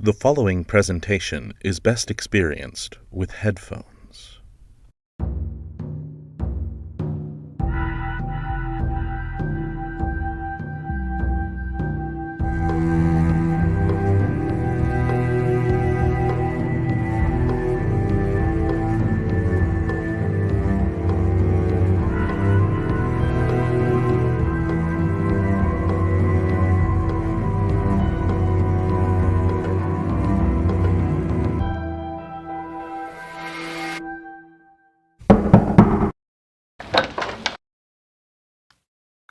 The following presentation is best experienced with headphones.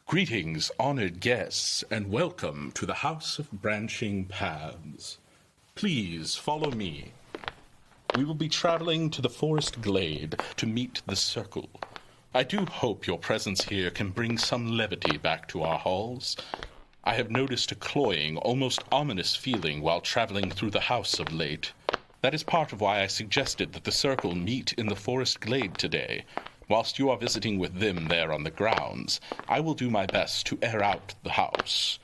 Greetings, honored guests, and welcome to the House of Branching Paths. Please follow me. We will be traveling to the forest glade to meet the Circle. I do hope your presence here can bring some levity back to our halls. I have noticed a cloying, almost ominous feeling while traveling through the house of late. That is part of why I suggested that the Circle meet in the forest glade today. Whilst you are visiting with them there on the grounds, I will do my best to air out the house.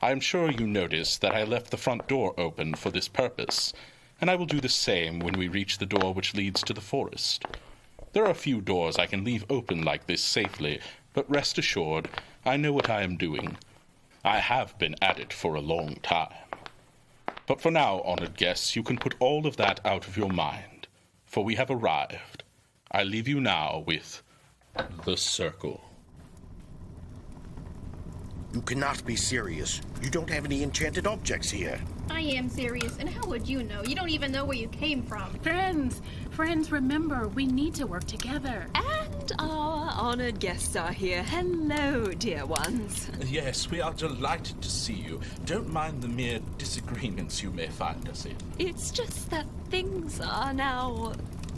I am sure you noticed that I left the front door open for this purpose, and I will do the same when we reach the door which leads to the forest. There are a few doors I can leave open like this safely, but rest assured, I know what I am doing. I have been at it for a long time. But for now, honored guests, you can put all of that out of your mind, for we have arrived. I leave you now with the Circle. You cannot be serious. You don't have any enchanted objects here. I am serious, and how would you know? You don't even know where you came from. Friends, remember, we need to work together. And our honored guests are here. Hello, dear ones. Yes, we are delighted to see you. Don't mind the mere disagreements you may find us in. It's just that things are now...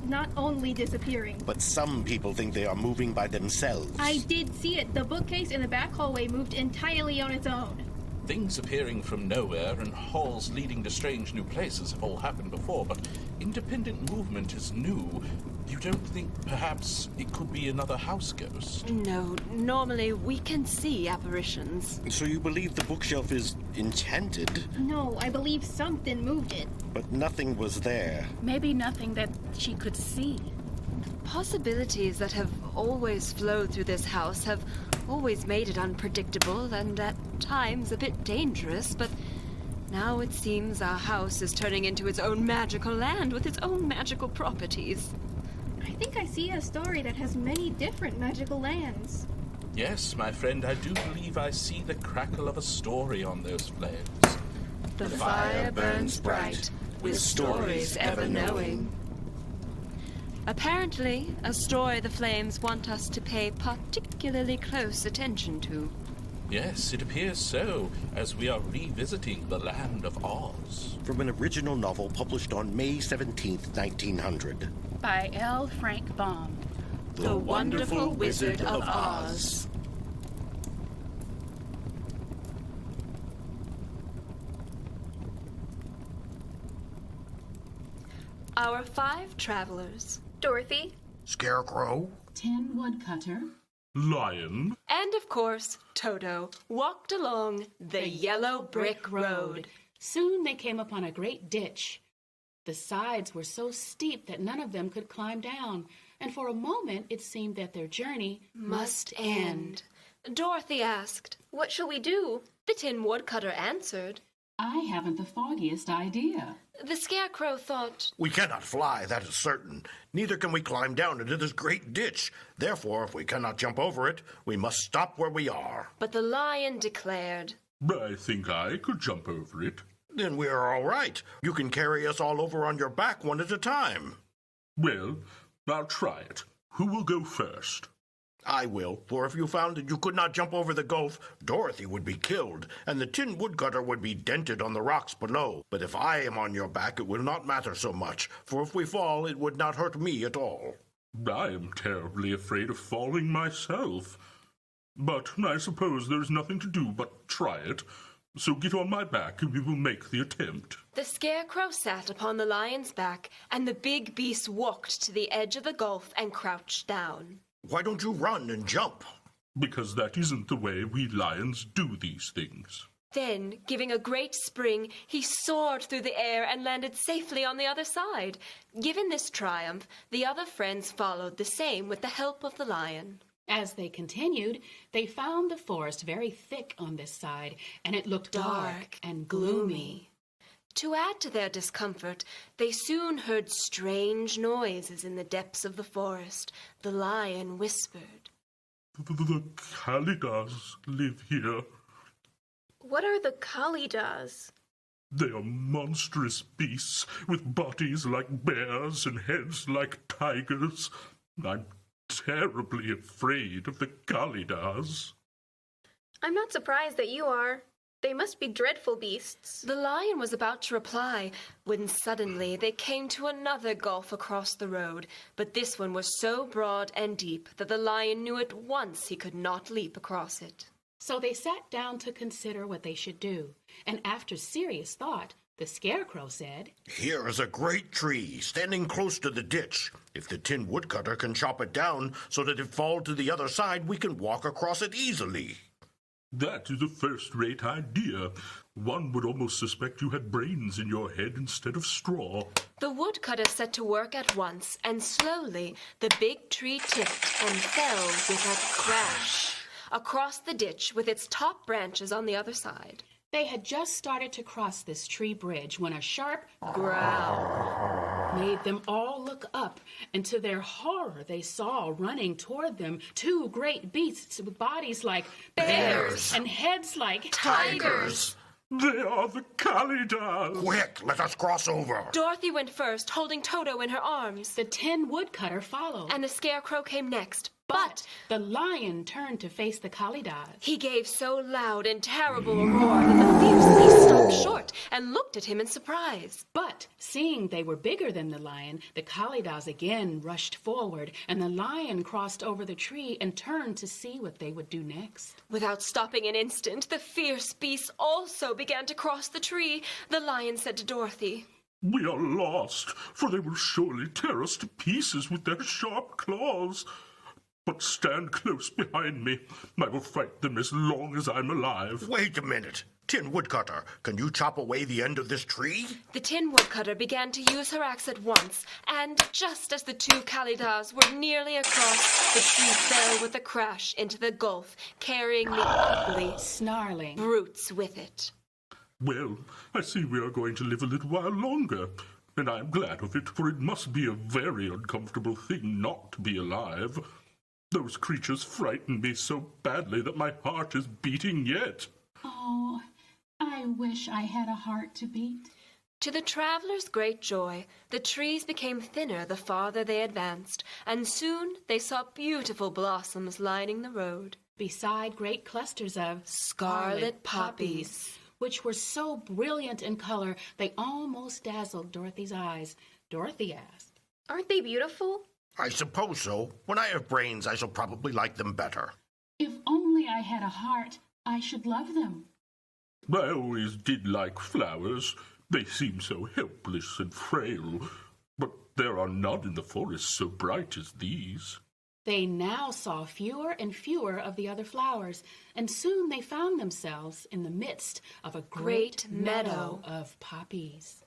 Not only disappearing. But some people think they are moving by themselves. I did see it. The bookcase in the back hallway moved entirely on its own. Things appearing from nowhere and halls leading to strange new places have all happened before, but independent movement is new. You don't think perhaps it could be another house ghost? No, normally we can see apparitions. So you believe the bookshelf is enchanted? No, I believe something moved it. But nothing was there. Maybe nothing that she could see. Possibilities that have always flowed through this house have always made it unpredictable and at times a bit dangerous, but now it seems our house is turning into its own magical land with its own magical properties. I think I see a story that has many different magical lands. Yes, my friend, I do believe I see the crackle of a story on those flames. The fire burns bright, with stories ever knowing. Apparently, a story the flames want us to pay particularly close attention to. Yes, it appears so, as we are revisiting the land of Oz. From an original novel published on May 17th, 1900. By L. Frank Baum. The Wonderful Wizard of Oz. Our 5 travelers. Dorothy. Scarecrow? Tin Woodcutter. Lion? And of course, Toto walked along the yellow brick road. Soon they came upon a great ditch. The sides were so steep that none of them could climb down, and for a moment it seemed that their journey Must end. Dorothy asked, "What shall we do?" The Tin Woodcutter answered. I haven't the foggiest idea. The Scarecrow thought, We cannot fly, that is certain. Neither can we climb down into this great ditch. Therefore, if we cannot jump over it, we must stop where we are. but the Lion declared, I think I could jump over it. Then we are all right. You can carry us all over on your back one at a time. Well, I'll try it. Who will go first? I will, for if you found that you could not jump over the gulf, Dorothy would be killed, and the Tin Woodcutter would be dented on the rocks below. But if I am on your back, it will not matter so much, for if we fall, it would not hurt me at all. I am terribly afraid of falling myself. But I suppose there is nothing to do but try it. So get on my back and we will make the attempt. The Scarecrow sat upon the Lion's back, and the big beast walked to the edge of the gulf and crouched down. Why don't you run and jump? Because that isn't the way we lions do these things. Then, giving a great spring, he soared through the air and landed safely on the other side. Given this triumph, the other friends followed the same with the help of the lion. As they continued, they found the forest very thick on this side, and it looked dark and gloomy. To add to their discomfort, they soon heard strange noises in the depths of the forest. The lion whispered, The Kalidahs live here. What are the Kalidahs? They are monstrous beasts with bodies like bears and heads like tigers. I'm terribly afraid of the Kalidahs. I'm not surprised that you are. They must be dreadful beasts. The lion was about to reply when suddenly they came to another gulf across the road, but this one was so broad and deep that the lion knew at once he could not leap across it. So they sat down to consider what they should do, and after serious thought, the Scarecrow said, Here is a great tree standing close to the ditch. If the Tin Woodcutter can chop it down so that it fall to the other side, we can walk across it easily. That is a first-rate idea. One would almost suspect you had brains in your head instead of straw. The woodcutter set to work at once, and slowly the big tree tipped and fell with a crash across the ditch with its top branches on the other side. They had just started to cross this tree bridge when a sharp growl made them all look up, and to their horror they saw running toward them two great beasts with bodies like bears and heads like Tigers! They are the Kalidahs! Quick, let us cross over. Dorothy went first, holding Toto in her arms, The Tin Woodcutter followed. and the Scarecrow came next. But the lion turned to face the Kalidahs. He gave so loud and terrible a roar that the fierce beast stopped short and looked at him in surprise. But seeing they were bigger than the lion, the Kalidahs again rushed forward, and the lion crossed over the tree and turned to see what they would do next. Without stopping an instant, the fierce beast also began to cross the tree. The lion said to Dorothy, We are lost, for they will surely tear us to pieces with their sharp claws. But stand close behind me. I will fight them as long as I'm alive. Wait a minute. Tin Woodcutter, can you chop away the end of this tree? The Tin Woodcutter began to use her axe at once, and just as the two Kalidahs were nearly across, the tree fell with a crash into the gulf, carrying the ugly, Snarling, brutes with it. Well, I see we are going to live a little while longer, and I am glad of it, for it must be a very uncomfortable thing not to be alive. Those creatures frighten me so badly that my heart is beating yet. Oh, I wish I had a heart to beat. To the travelers' great joy, the trees became thinner the farther they advanced, and soon they saw beautiful blossoms lining the road. beside great clusters of Scarlet poppies, which were so brilliant in color they almost dazzled Dorothy's eyes. Dorothy asked, Aren't they beautiful? I suppose so. When I have brains, I shall probably like them better. If only I had a heart, I should love them. I always did like flowers. They seem so helpless and frail. But there are none in the forest so bright as these. They now saw fewer and fewer of the other flowers, and soon they found themselves in the midst of a great meadow of poppies.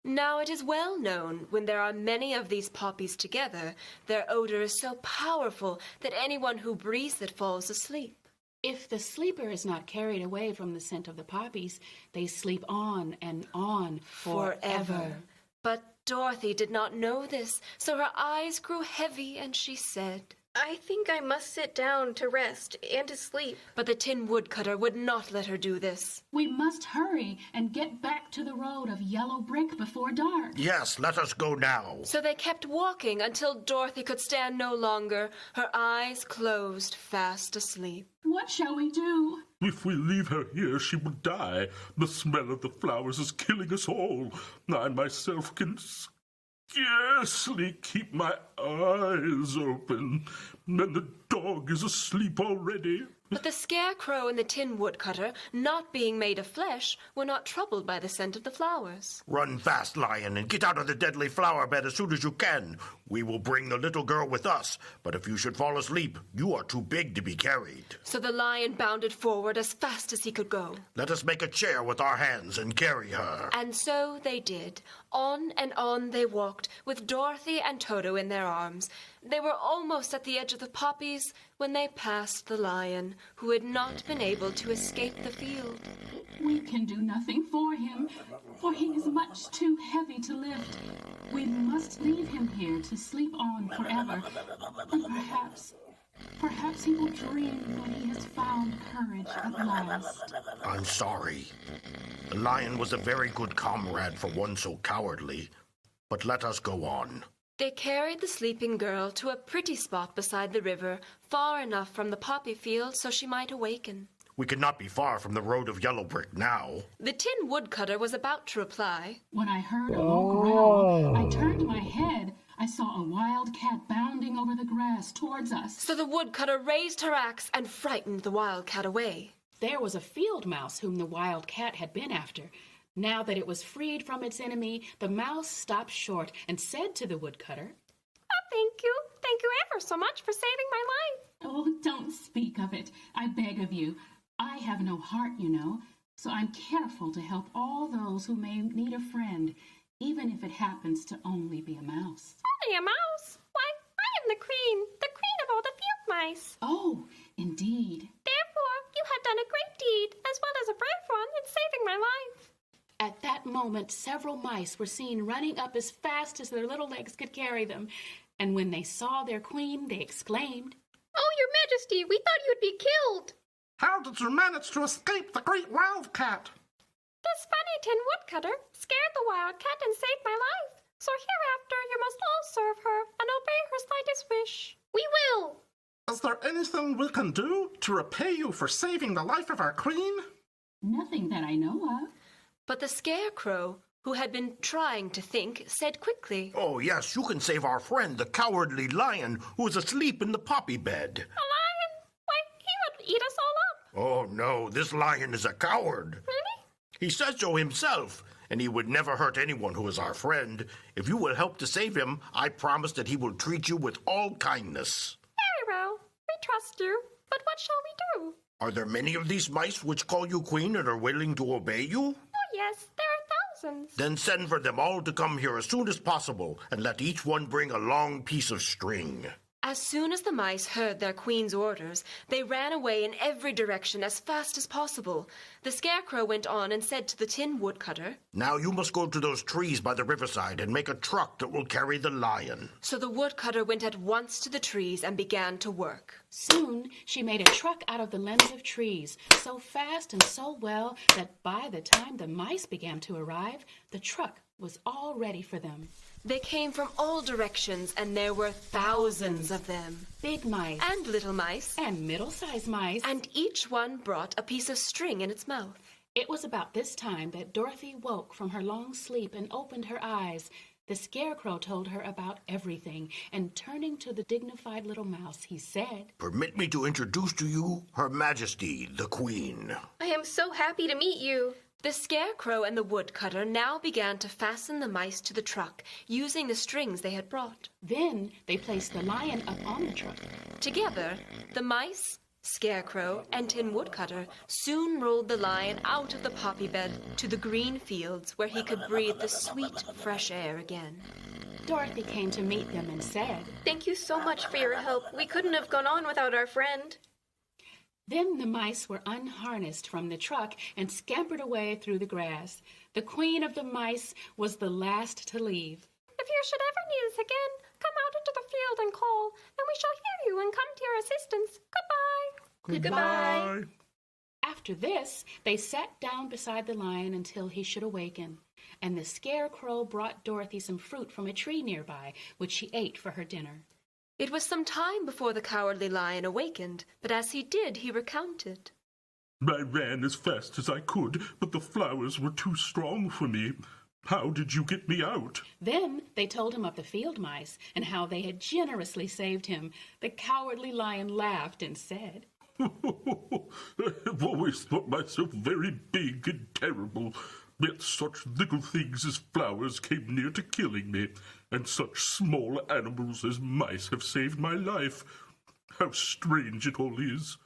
Now it is well known when there are many of these poppies together, their odor is so powerful that anyone who breathes it falls asleep. If the sleeper is not carried away from the scent of the poppies, they sleep on and on forever. But Dorothy did not know this, so her eyes grew heavy and she said, I think I must sit down to rest and to sleep. but the Tin Woodcutter would not let her do this. We must hurry and get back to the road of yellow brick before dark. Yes, let us go now. So they kept walking until Dorothy could stand no longer, her eyes closed, fast asleep. What shall we do? If we leave her here, she will die. The smell of the flowers is killing us all. I myself can scarcely keep my eyes open, and the dog is asleep already. But the Scarecrow and the Tin Woodcutter, not being made of flesh, were not troubled by the scent of the flowers. Run fast, Lion, and get out of the deadly flower bed as soon as you can. We will bring the little girl with us, but if you should fall asleep, you are too big to be carried. So the lion bounded forward as fast as he could go. Let us make a chair with our hands and carry her. And so they did. On and on they walked, with Dorothy and Toto in their arms. They were almost at the edge of the poppies when they passed the lion, who had not been able to escape the field. We can do nothing for him, for he is much too heavy to lift. We must leave him here to sleep on forever. And perhaps he will dream when he has found courage at last. I'm sorry. The lion was a very good comrade for one so cowardly. But let us go on. They carried the sleeping girl to a pretty spot beside the river, far enough from the poppy field so she might awaken. We could not be far from the road of Yellow Brick now. The Tin Woodcutter was about to reply. When I heard a low growl, I turned my head. I saw a wild cat bounding over the grass towards us. So the woodcutter raised her axe and frightened the wildcat away. There was a field mouse whom the wild cat had been after. Now that it was freed from its enemy, the mouse stopped short and said to the woodcutter, Thank you. Thank you ever so much for saving my life. Oh, don't speak of it. I beg of you. I have no heart, you know, so I'm careful to help all those who may need a friend, even if it happens to only be a mouse. Only a mouse? Why, I am the queen of all the field mice. Oh, indeed. Therefore, you have done a great deed, as well as a brave one, in saving my life. At that moment, several mice were seen running up as fast as their little legs could carry them, and when they saw their queen, they exclaimed, Oh, your majesty, we thought you'd be killed. How did you manage to escape the great wildcat? This funny Tin Woodcutter scared the wildcat and saved my life. So hereafter you must all serve her and obey her slightest wish. We will. Is there anything we can do to repay you for saving the life of our queen? Nothing that I know of. But the Scarecrow, who had been trying to think, said quickly, Oh, yes, you can save our friend, the cowardly lion, who is asleep in the poppy bed. A lion? Why, he would eat us all up. Oh, no, this lion is a coward. Really? He says so himself, and he would never hurt anyone who is our friend. If you will help to save him, I promise that he will treat you with all kindness. Very well. We trust you. But what shall we do? Are there many of these mice which call you queen and are willing to obey you? Oh, yes, there are thousands. Then send for them all to come here as soon as possible, and let each one bring a long piece of string. As soon as the mice heard their queen's orders, they ran away in every direction as fast as possible. The Scarecrow went on and said to the Tin Woodcutter, Now you must go to those trees by the riverside and make a truck that will carry the lion. So the woodcutter went at once to the trees and began to work. Soon she made a truck out of the limbs of trees, so fast and so well that by the time the mice began to arrive, the truck was all ready for them. They came from all directions, and there were thousands of them. Big mice. And little mice. And middle-sized mice. And each one brought a piece of string in its mouth. It was about this time that Dorothy woke from her long sleep and opened her eyes. The Scarecrow told her about everything, and turning to the dignified little mouse, he said, Permit me to introduce to you Her Majesty, the Queen. I am so happy to meet you. The Scarecrow and the woodcutter now began to fasten the mice to the truck, using the strings they had brought. Then they placed the lion up on the truck. Together, the mice, Scarecrow, and Tin Woodcutter soon rolled the lion out of the poppy bed to the green fields where he could breathe the sweet, fresh air again. Dorothy came to meet them and said, Thank you so much for your help. We couldn't have gone on without our friend. Then the mice were unharnessed from the truck and scampered away through the grass. The queen of the mice was the last to leave. If you should ever need us again, come out into the field and call, and we shall hear you and come to your assistance. Goodbye. Goodbye. After this, they sat down beside the lion until he should awaken, and the Scarecrow brought Dorothy some fruit from a tree nearby, which she ate for her dinner. It was some time before the cowardly lion awakened, but as he did, he recounted. I ran as fast as I could, but the flowers were too strong for me. How did you get me out? Then they told him of the field mice and how they had generously saved him. The cowardly lion laughed and said, I've always thought myself very big and terrible, yet such little things as flowers came near to killing me, and such small animals as mice have saved my life. How strange it all is.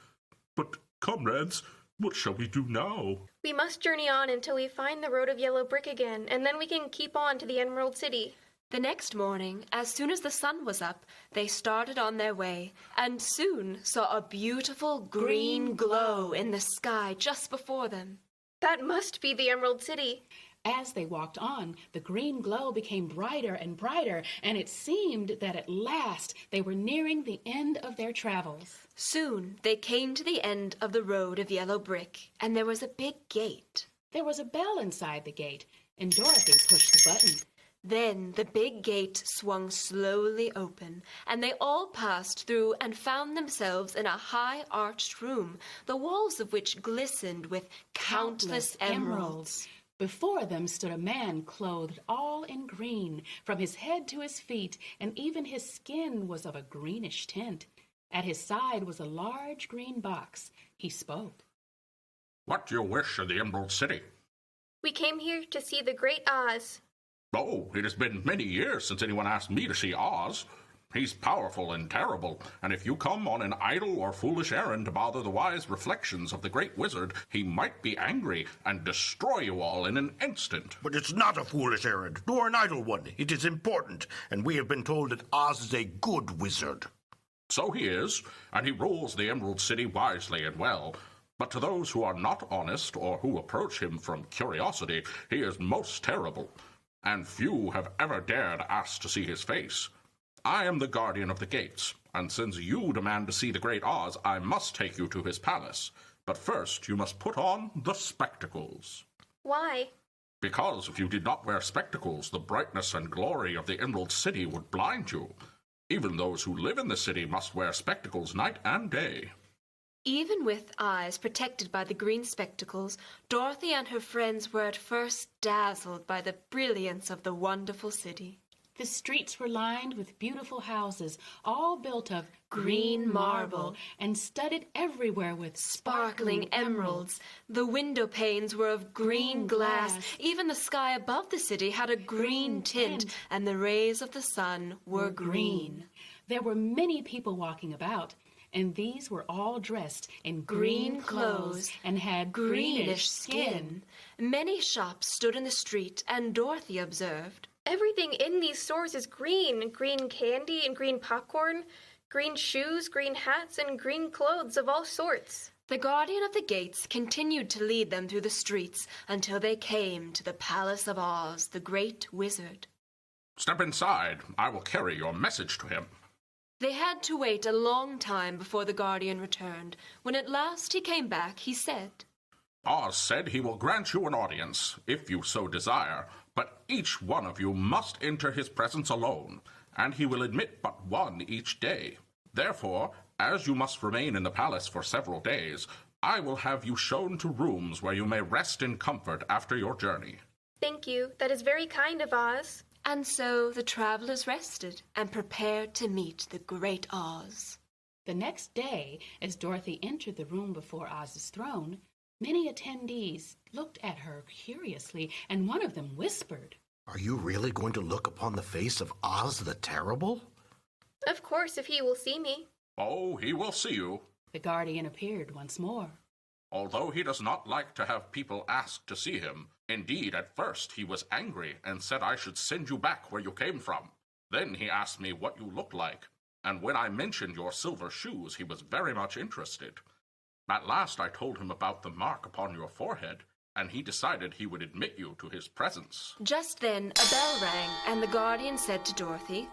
But, comrades, what shall we do now? We must journey on until we find the road of yellow brick again, and then we can keep on to the Emerald City. The next morning, as soon as the sun was up, they started on their way, and soon saw a beautiful green glow in the sky just before them. That must be the Emerald City. As they walked on, the green glow became brighter and brighter, and it seemed that at last they were nearing the end of their travels. Soon they came to the end of the road of yellow brick, and there was a big gate. There was a bell inside the gate, and Dorothy pushed the button. Then the big gate swung slowly open, and they all passed through and found themselves in a high arched room, the walls of which glistened with countless emeralds. Before them stood a man clothed all in green, from his head to his feet, and even his skin was of a greenish tint. At his side was a large green box. He spoke. What do you wish of the Emerald City? We came here to see the Great Oz. Oh, it has been many years since anyone asked me to see Oz. He's powerful and terrible, and if you come on an idle or foolish errand to bother the wise reflections of the great wizard, he might be angry and destroy you all in an instant. But it's not a foolish errand, nor an idle one. It is important, and we have been told that Oz is a good wizard. So he is, and he rules the Emerald City wisely and well. But to those who are not honest or who approach him from curiosity, he is most terrible, and few have ever dared ask to see his face. I am the guardian of the gates, and since you demand to see the Great Oz, I must take you to his palace. But first, you must put on the spectacles. Why? Because if you did not wear spectacles, the brightness and glory of the Emerald City would blind you. Even those who live in the city must wear spectacles night and day. Even with eyes protected by the green spectacles, Dorothy and her friends were at first dazzled by the brilliance of the wonderful city. The streets were lined with beautiful houses, all built of green marble and studded everywhere with sparkling emeralds. The window panes were of green glass. Even the sky above the city had a green tint, and the rays of the sun were green. There were many people walking about, and these were all dressed in green clothes and had greenish skin. Many shops stood in the street, and Dorothy observed, Everything in these stores is green. Green candy and green popcorn, green shoes, green hats, and green clothes of all sorts. The guardian of the gates continued to lead them through the streets until they came to the Palace of Oz, the great wizard. Step inside. I will carry your message to him. They had to wait a long time before the guardian returned. When at last he came back, he said, Oz said he will grant you an audience, if you so desire, but each one of you must enter his presence alone, and he will admit but one each day. Therefore, as you must remain in the palace for several days, I will have you shown to rooms where you may rest in comfort after your journey. Thank you. That is very kind of Oz. And so the travelers rested and prepared to meet the great Oz. The next day, as Dorothy entered the room before Oz's throne, many attendees looked at her curiously, and one of them whispered, Are you really going to look upon the face of Oz the Terrible? Of course, if he will see me. Oh, he will see you. The guardian appeared once more. Although he does not like to have people ask to see him, indeed, at first he was angry and said I should send you back where you came from. Then he asked me what you looked like, and when I mentioned your silver shoes, he was very much interested. At last I told him about the mark upon your forehead, and he decided he would admit you to his presence. Just then a bell rang, and the guardian said to Dorothy,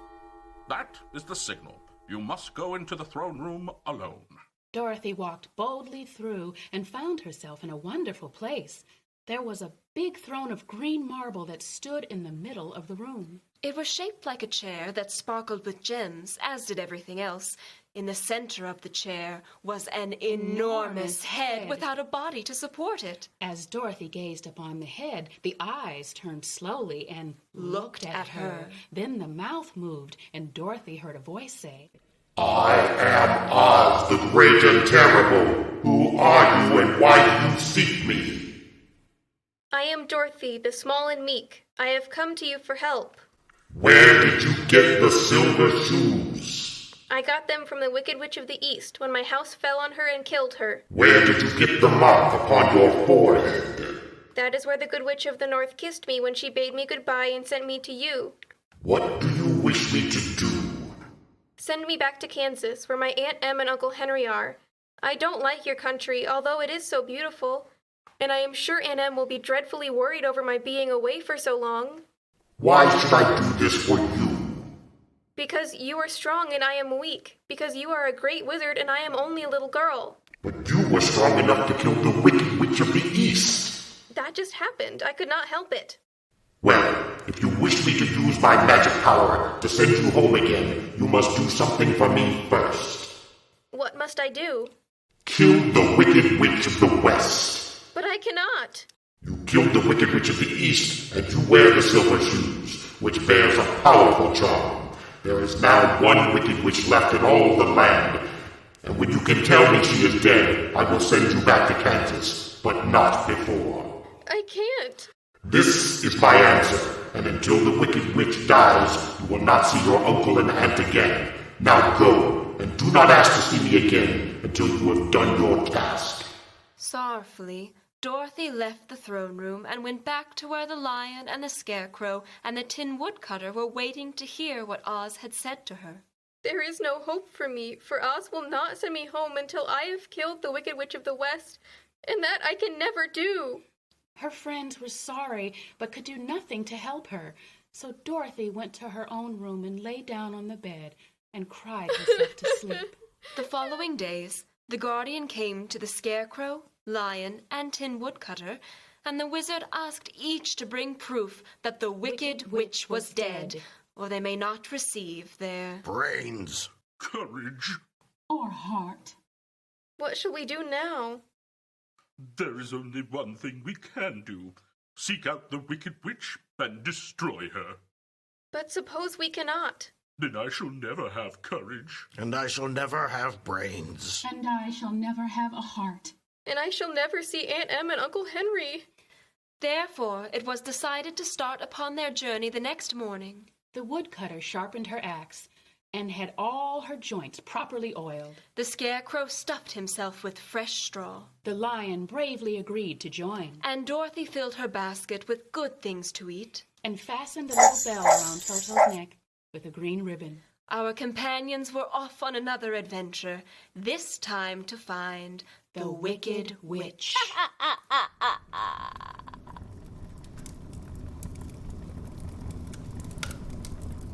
That is the signal. You must go into the throne room alone. Dorothy walked boldly through and found herself in a wonderful place. There was a big throne of green marble that stood in the middle of the room. It was shaped like a chair that sparkled with gems, as did everything else. In the center of the chair was an enormous head without a body to support it. As Dorothy gazed upon the head, the eyes turned slowly and looked at her. Then the mouth moved, and Dorothy heard a voice say, I am Oz, the great and terrible. Who are you and why do you seek me? I am Dorothy, the small and meek. I have come to you for help. Where did you get the silver shoes? I got them from the Wicked Witch of the East when my house fell on her and killed her. Where did you get the mark upon your forehead? That is where the Good Witch of the North kissed me when she bade me goodbye and sent me to you. What do you wish me to do? Send me back to Kansas, where my Aunt Em and Uncle Henry are. I don't like your country, although it is so beautiful. And I am sure Aunt Em will be dreadfully worried over my being away for so long. Why should I do this for you? Because you are strong and I am weak. Because you are a great wizard and I am only a little girl. But you were strong enough to kill the Wicked Witch of the East. That just happened. I could not help it. Well, if you wish me to use my magic power to send you home again, you must do something for me first. What must I do? Kill the Wicked Witch of the West. But I cannot. You killed the Wicked Witch of the East, and you wear the silver shoes, which bears a powerful charm. There is now one Wicked Witch left in all the land, and when you can tell me she is dead, I will send you back to Kansas, but not before. I can't. This is my answer, and until the Wicked Witch dies, you will not see your uncle and aunt again. Now go, and do not ask to see me again until you have done your task. Sorrowfully, Dorothy left the throne room and went back to where the lion and the scarecrow and the tin woodcutter were waiting to hear what Oz had said to her. There is no hope for me, for Oz will not send me home until I have killed the Wicked Witch of the West, and that I can never do. Her friends were sorry, but could do nothing to help her. So Dorothy went to her own room and lay down on the bed and cried herself to sleep. The following days, the guardian came to the scarecrow, lion, and tin woodcutter, and the wizard asked each to bring proof that the Wicked Witch was dead, or they may not receive their brains, courage, or heart. What shall we do now? There is only one thing we can do. Seek out the Wicked Witch and destroy her. But suppose we cannot. Then I shall never have courage. And I shall never have brains. And I shall never have a heart. And I shall never see Aunt Em and Uncle Henry. Therefore, it was decided to start upon their journey the next morning. The woodcutter sharpened her axe and had all her joints properly oiled. The scarecrow stuffed himself with fresh straw. The lion bravely agreed to join. And Dorothy filled her basket with good things to eat. And fastened a little bell around Toto's neck with a green ribbon. Our companions were off on another adventure, this time to find the Wicked Witch.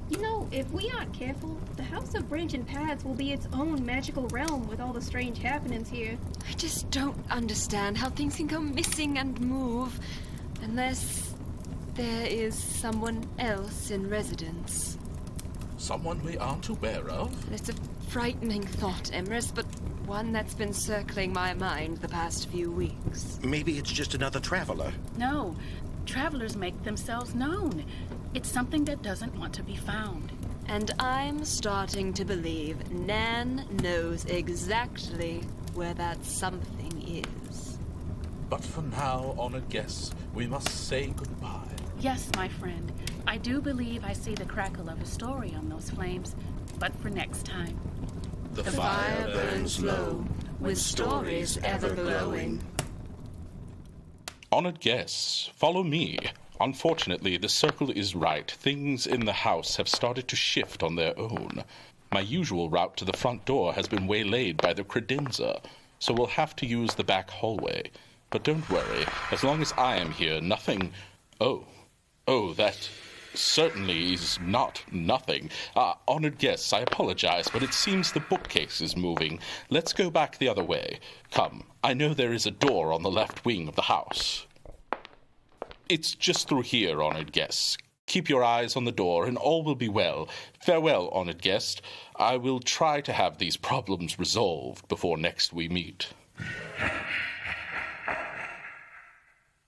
You know, if we aren't careful, the House of Branching Paths will be its own magical realm with all the strange happenings here. I just don't understand how things can go missing and move unless there is someone else in residence. Someone we aren't aware of? It's a frightening thought, Emrys, but one that's been circling my mind the past few weeks. Maybe it's just another traveler. No, travelers make themselves known. It's something that doesn't want to be found. And I'm starting to believe Nan knows exactly where that something is. But for now, honored guests, we must say goodbye. Yes, my friend. I do believe I see the crackle of a story on those flames, but for next time. The fire burns low, with stories ever glowing. Honored guests, follow me. Unfortunately, the circle is right. Things in the house have started to shift on their own. My usual route to the front door has been waylaid by the credenza, so we'll have to use the back hallway. But don't worry, as long as I am here, nothing... Oh, that certainly is not nothing. Honored guests, I apologize, but it seems the bookcase is moving. Let's go back the other way. Come, I know there is a door on the left wing of the house. It's just through here, honored guests. Keep your eyes on the door, and all will be well. Farewell, honored guest. I will try to have these problems resolved before next we meet.